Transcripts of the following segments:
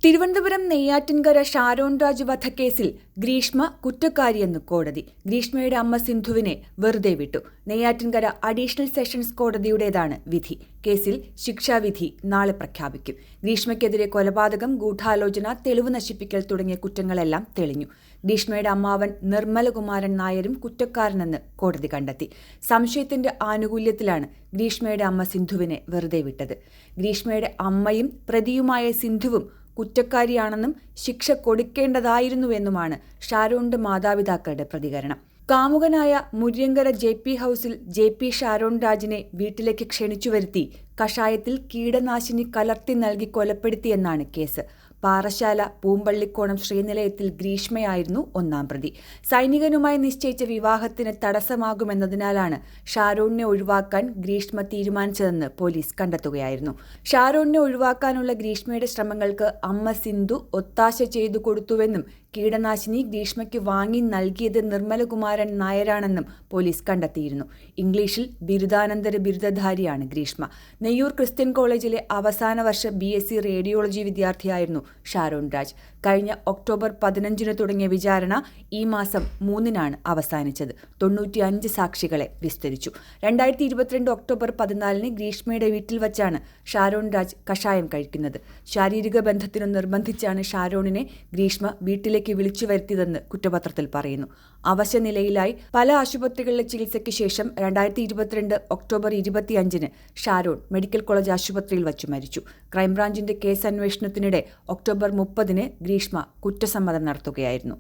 തിരുവനന്തപുരം നെയ്യാറ്റിൻകര ഷാരോൺ രാജ് വധക്കേസിൽ ഗ്രീഷ്മ കുറ്റക്കാരിയെന്ന് കോടതി. ഗ്രീഷ്മയുടെ അമ്മ സിന്ധുവിനെ വെറുതെ വിട്ടു. നെയ്യാറ്റിൻകര അഡീഷണൽ സെഷൻസ് കോടതിയുടേതാണ് വിധി. കേസിൽ ശിക്ഷാവിധി നാളെ പ്രഖ്യാപിക്കും. ഗ്രീഷ്മയ്ക്കെതിരെ കൊലപാതകം, ഗൂഢാലോചന, തെളിവ് നശിപ്പിക്കൽ തുടങ്ങിയ കുറ്റങ്ങളെല്ലാം തെളിഞ്ഞു. ഗ്രീഷ്മയുടെ അമ്മാവൻ നിർമ്മലകുമാരൻ നായരും കുറ്റക്കാരനെന്ന് കോടതി കണ്ടെത്തി. സംശയത്തിന്റെ ആനുകൂല്യത്തിലാണ് ഗ്രീഷ്മയുടെ അമ്മ സിന്ധുവിനെ വെറുതെ വിട്ടത്. ഗ്രീഷ്മയുടെ അമ്മയും പ്രതിയുമായ സിന്ധുവും കുറ്റക്കാരിയാണെന്നും ശിക്ഷ കൊടുക്കേണ്ടതായിരുന്നുവെന്നുമാണ് ഷാരോണിന്റെ മാതാപിതാക്കളുടെ പ്രതികരണം. കാമുകനായ മുര്യങ്കര JP ഹൌസിൽ JP ഷാരോൺ രാജിനെ വീട്ടിലേക്ക് ക്ഷണിച്ചു വരുത്തി കഷായത്തിൽ കീടനാശിനി കലർത്തി നൽകി കൊലപ്പെടുത്തിയെന്നാണ് കേസ്. പാറശാല പൂമ്പള്ളിക്കോണം ശ്രീനിലയത്തിൽ ഗ്രീഷ്മയായിരുന്നു ഒന്നാം പ്രതി. സൈനികനുമായി നിശ്ചയിച്ച വിവാഹത്തിന് തടസ്സമാകുമെന്നതിനാലാണ് ഷാരോണിനെ ഒഴിവാക്കാൻ ഗ്രീഷ്മ തീരുമാനിച്ചതെന്ന് പോലീസ് കണ്ടെത്തുകയായിരുന്നു. ഷാരോണിനെ ഒഴിവാക്കാനുള്ള ഗ്രീഷ്മയുടെ ശ്രമങ്ങൾക്ക് അമ്മ സിന്ധു ഒത്താശ ചെയ്തു കൊടുത്തുവെന്നും കീടനാശിനി ഗ്രീഷ്മയ്ക്ക് വാങ്ങി നൽകിയത് നിർമ്മലകുമാരൻ നായരാണെന്നും പോലീസ് കണ്ടെത്തിയിരുന്നു. ഇംഗ്ലീഷിൽ ബിരുദാനന്തര ബിരുദധാരിയാണ് ഗ്രീഷ്മ. നെയ്യൂർ ക്രിസ്ത്യൻ കോളേജിലെ അവസാന വർഷ BSc റേഡിയോളജി വിദ്യാർത്ഥിയായിരുന്നു ഷാരോൺ രാജ്. കഴിഞ്ഞ ഒക്ടോബർ 15 തുടങ്ങിയ വിചാരണ ഈ മാസം 3 അവസാനിച്ചത്. 95 സാക്ഷികളെ വിസ്തരിച്ചു. 2022 ഒക്ടോബർ 14 ഗ്രീഷ്മയുടെ വീട്ടിൽ വച്ചാണ് ഷാരോൺ രാജ് കഷായം കഴിക്കുന്നത്. ശാരീരിക ബന്ധത്തിനു നിർബന്ധിച്ചാണ് ഷാരോണിനെ ഗ്രീഷ്മ വീട്ടിലേക്ക് വിളിച്ചു വരുത്തിയതെന്ന് കുറ്റപത്രത്തിൽ പറയുന്നു. അവശനിലയിലായി പല ആശുപത്രികളിലെ ചികിത്സയ്ക്ക് ശേഷം 2022 ഒക്ടോബർ 25 ഷാരോൺ മെഡിക്കൽ കോളേജ് ആശുപത്രിയിൽ വച്ചു മരിച്ചു. ക്രൈംബ്രാഞ്ചിന്റെ കേസ് അന്വേഷണത്തിനിടെ ഒക്ടോബർ 30 ഗ്രീഷ്മ കുറ്റസമ്മതം നടത്തുകയായിരുന്നു.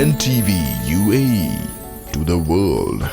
NTV UAE to the world.